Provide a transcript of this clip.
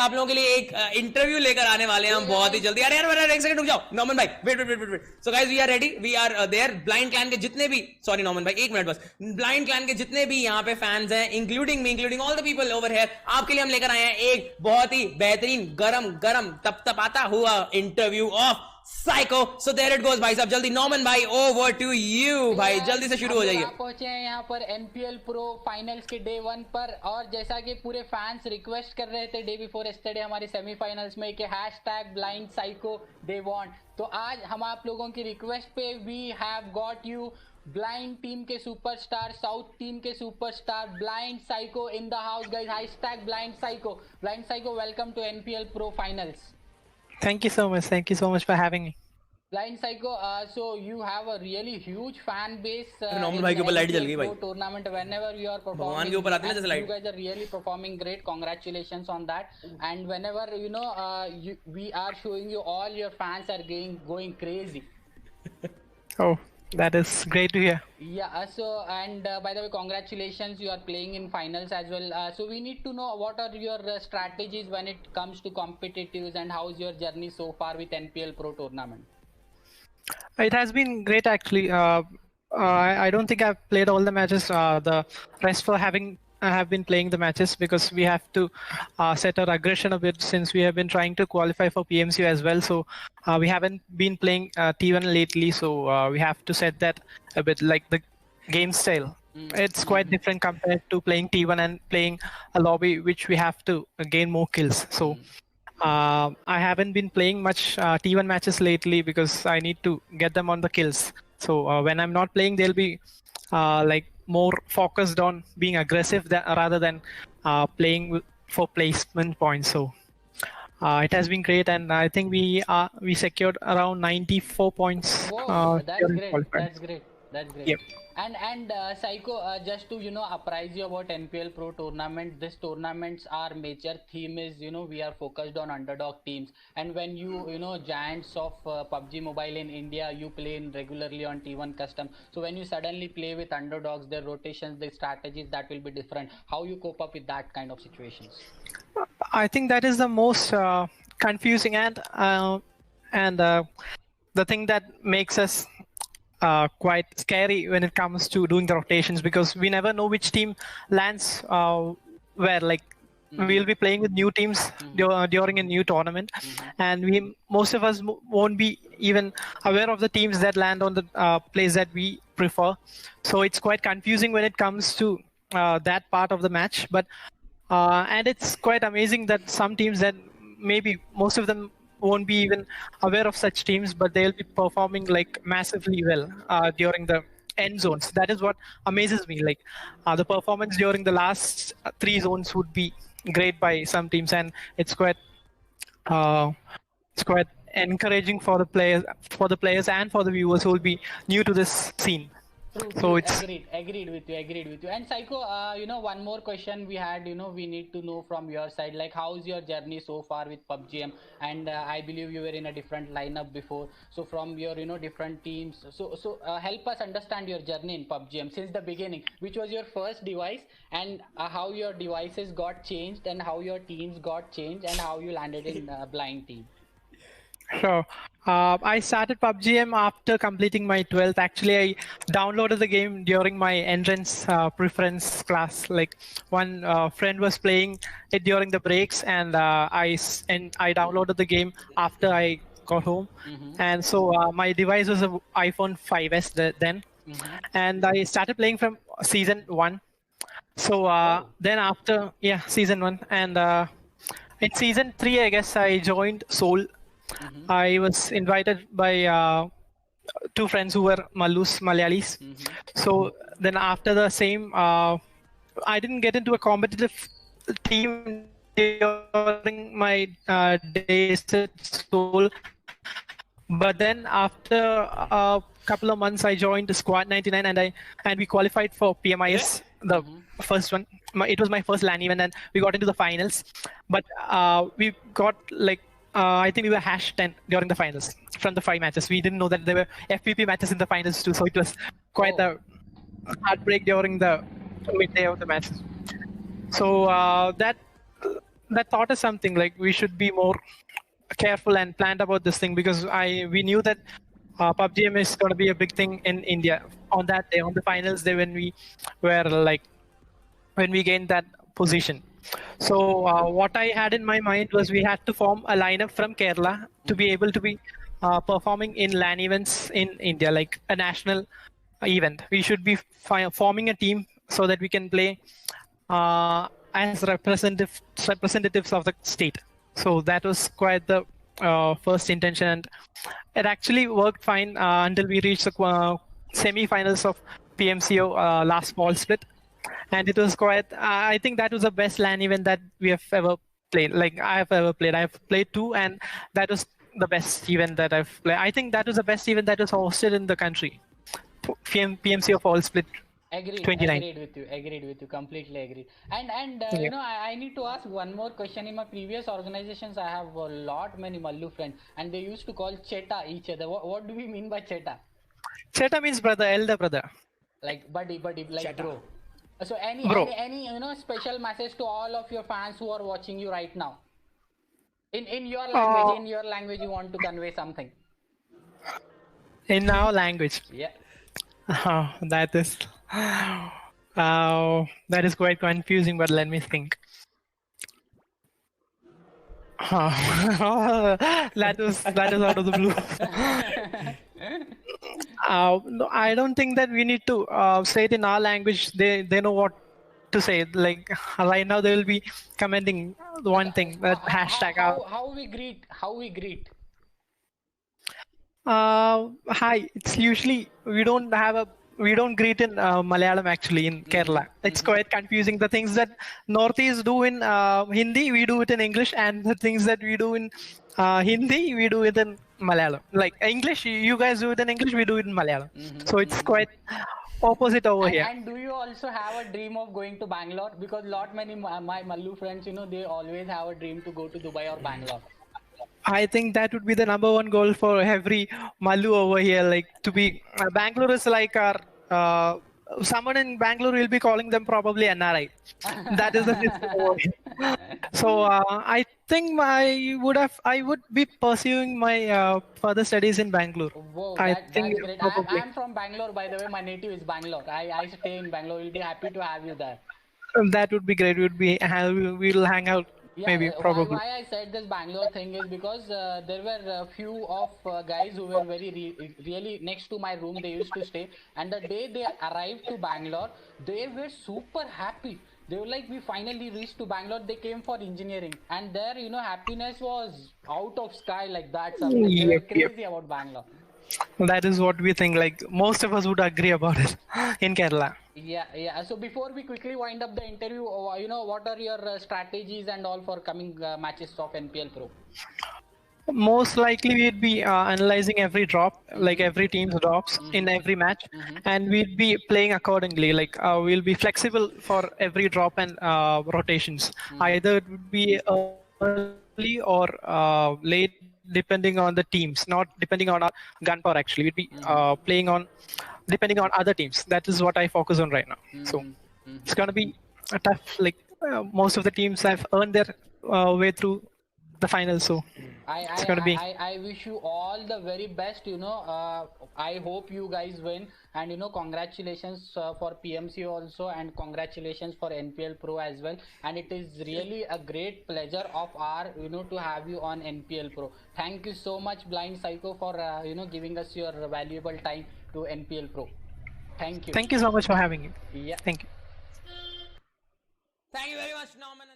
आप लोगों के लिए एक इंटरव्यू लेकर आने वाले हैं हम बहुत ही जल्दी। अरे यार एक सेकंड रुक जाओ नॉर्मन भाई, wait. So guys we are ready, we are there. Blind clan के जितने भी, सॉरी नॉर्मन भाई एक मिनट बस, ब्लाइंड क्लैन के जितने भी यहाँ पे फैंस हैं, including me, including all the people over here, आपके लिए हम लेकर आए हैं एक बहुत ही बेहतरीन गरम तपतपाता हुआ interview of psycho. So there it goes भाई साहब, जल्दी नॉर्मन भाई ओवर टू यू भाई, जल्दी से शुरू हो जाइए। आप पहुंचे हैं यहाँ पर एनपीएल प्रो फाइनल्स के डे 1 पर, और जैसा कि पूरे फैंस रिक्वेस्ट कर रहे थे डे बिफोर यस्टरडे हमारी सेमीफाइनल्स में कि ब्लाइंड साइको दे वांट, तो आज हम आप लोगों की रिक्वेस्ट पे we have got you blind team के सुपरस्टार, साउथ टीम के superstar blind psycho in the house guys. Blind psycho welcome to NPL pro finals. Thank you so much for having me. Blind Psycho, so you have a really huge fan base Norman भाई के ऊपर light जल गई भाई। tournament whenever you are performing, भगवान के ऊपर आती है जैसे light. You guys are really performing great, congratulations on that. And whenever we are showing you, all your fans are going crazy. Oh, that is great to hear. Yeah, so and by the way, congratulations, you are playing in finals as well. So we need to know what are your strategies when it comes to competitives, and how is your journey so far with NPL Pro tournament? It has been great actually. I don't think I've played all the matches. The rest for have been playing the matches because we have to set our aggression a bit since we have been trying to qualify for PMCU as well. So we haven't been playing T1 lately. So we have to set that a bit, like the game style. It's quite different compared to playing T1 and playing a lobby, which we have to gain more kills. So I haven't been playing much T1 matches lately because I need to get them on the kills. So when I'm not playing, they'll be like more focused on being aggressive rather than playing for placement points. So it has been great, and I think we secured around 94 points. Whoa, that's great. Yep. And Psycho, just to apprise you about NPL Pro tournament, this tournament's our major theme is we are focused on underdog teams. And when you giants of PUBG Mobile in India, you play in regularly on T1 custom. So when you suddenly play with underdogs, their rotations, their strategies, that will be different. How you cope up with that kind of situations? I think that is the most confusing and the thing that makes us quite scary when it comes to doing the rotations, because we never know which team lands where. Like we'll be playing with new teams during a new tournament, and most of us won't be even aware of the teams that land on the place that we prefer. So it's quite confusing when it comes to that part of the match. But and it's quite amazing that some teams that maybe most of them won't be even aware of such teams, but they'll be performing like massively well during the end zones. That is what amazes me. Like the performance during the last 3 zones would be great by some teams, and it's quite encouraging for the players and for the viewers who will be new to this scene. So it's agreed with you. And Psycho, one more question we had, we need to know from your side, like how's your journey so far with PUBGM? And I believe you were in a different lineup before. So from your different teams, so help us understand your journey in PUBGM since the beginning. Which was your first device, and how your devices got changed, and how your teams got changed, and how you landed in blind team. Sure. I started PUBGM after completing my 12th. Actually, I downloaded the game during my entrance preference class. Like one friend was playing it during the breaks, and I downloaded the game after I got home. And so my device was an iPhone 5s then, and I started playing from season 1. So then after season 1, and in season 3, I guess I joined Soul. I was invited by 2 friends who were Malayalis. So then after the same, I didn't get into a competitive team during my days at Soul. But then after a couple of months, I joined Squad 99, and we qualified for PMIS, the first one. It was my first LAN event, and we got into the finals. But we got like I think we were #10 during the finals from the 5 matches. We didn't know that there were FPP matches in the finals too, so it was quite a heartbreak during the midday of the matches. So that that taught us something. Like we should be more careful and planned about this thing, because we knew that PUBG is going to be a big thing in India on that day, on the finals day, when we were like when we gained that position. So what I had in my mind was we had to form a lineup from Kerala to be able to be performing in LAN events in India, like a national event. We should be forming a team so that we can play as representatives of the state. So that was quite the first intention, and it actually worked fine until we reached the semi-finals of PMCO last fall split. And it was quite, I think that was the best LAN event that we have ever played. Like I have ever played. I've played 2, and that was the best event that I've played. I think that was the best event that was hosted in the country. PMCO Fall Split Agreed, 29. agreed with you, completely agreed. And Yeah. you know, I need to ask one more question. In my previous organizations, I have a lot many Mallu friends, and they used to call Cheta each other. What do we mean by Cheta? Cheta means brother, elder brother. Like buddy, like Cheta. bro. So Bro. any you know special message to all of your fans who are watching you right now? In your language, you want to convey something. In our language. Yeah. That is quite confusing, but let me think. That was out of the blue. No, I don't think that we need to say it in our language. They know what to say. Like right now, they will be commenting the one thing, that hashtag. How we greet. Hi. It's usually we don't greet in Malayalam actually in Kerala. It's quite confusing. The things that Northeast do in Hindi, we do it in English, and the things that we do in Hindi, we do it in Malayalam. Like English, you guys do it in English, we do it in Malayalam. So it's quite opposite over here. And do you also have a dream of going to Bangalore? Because many my Mallu friends, you know, they always have a dream to go to Dubai or Bangalore. I think that would be the number one goal for every Mallu over here. Like to be Bangalore is like our someone in Bangalore will be calling them probably NRI. That is the system over here. So I think I would be pursuing my further studies in Bangalore. Whoa, I that's think great. probably. I'm from Bangalore, by the way. My native is Bangalore. I stay in Bangalore. We'll be happy to have you there. That would be great. We'll hang out. Yeah, Maybe, probably. Why I said this Bangalore thing is because there were a few of guys who were really next to my room. They used to stay, and the day they arrived to Bangalore, they were super happy. They were like, we finally reached to Bangalore. They came for engineering, and their happiness was out of sky like that. Something. They were Yep. crazy about Bangalore. That is what we think. Like most of us would agree about it in Kerala. Yeah. So before we quickly wind up the interview, what are your strategies and all for coming matches of NPL Pro? Most likely, we'd be analyzing every drop, like every team's drops in every match, and we'd be playing accordingly. Like we'll be flexible for every drop and rotations. Either it would be early or late, depending on the teams, not depending on our gunpower. Actually, we'd be playing on depending on other teams. That is what I focus on right now. So it's gonna be a tough. Like most of the teams have earned their way through the finals, so it's gonna be. I wish you all the very best. I hope you guys win, and congratulations for PMC also, and congratulations for NPL Pro as well. And it is really a great pleasure of our to have you on NPL Pro. Thank you so much, Blind Psycho, for giving us your valuable time to NPL Pro. Thank you. Thank you so much for having me. Yeah. Thank you. Thank you very much, Norman.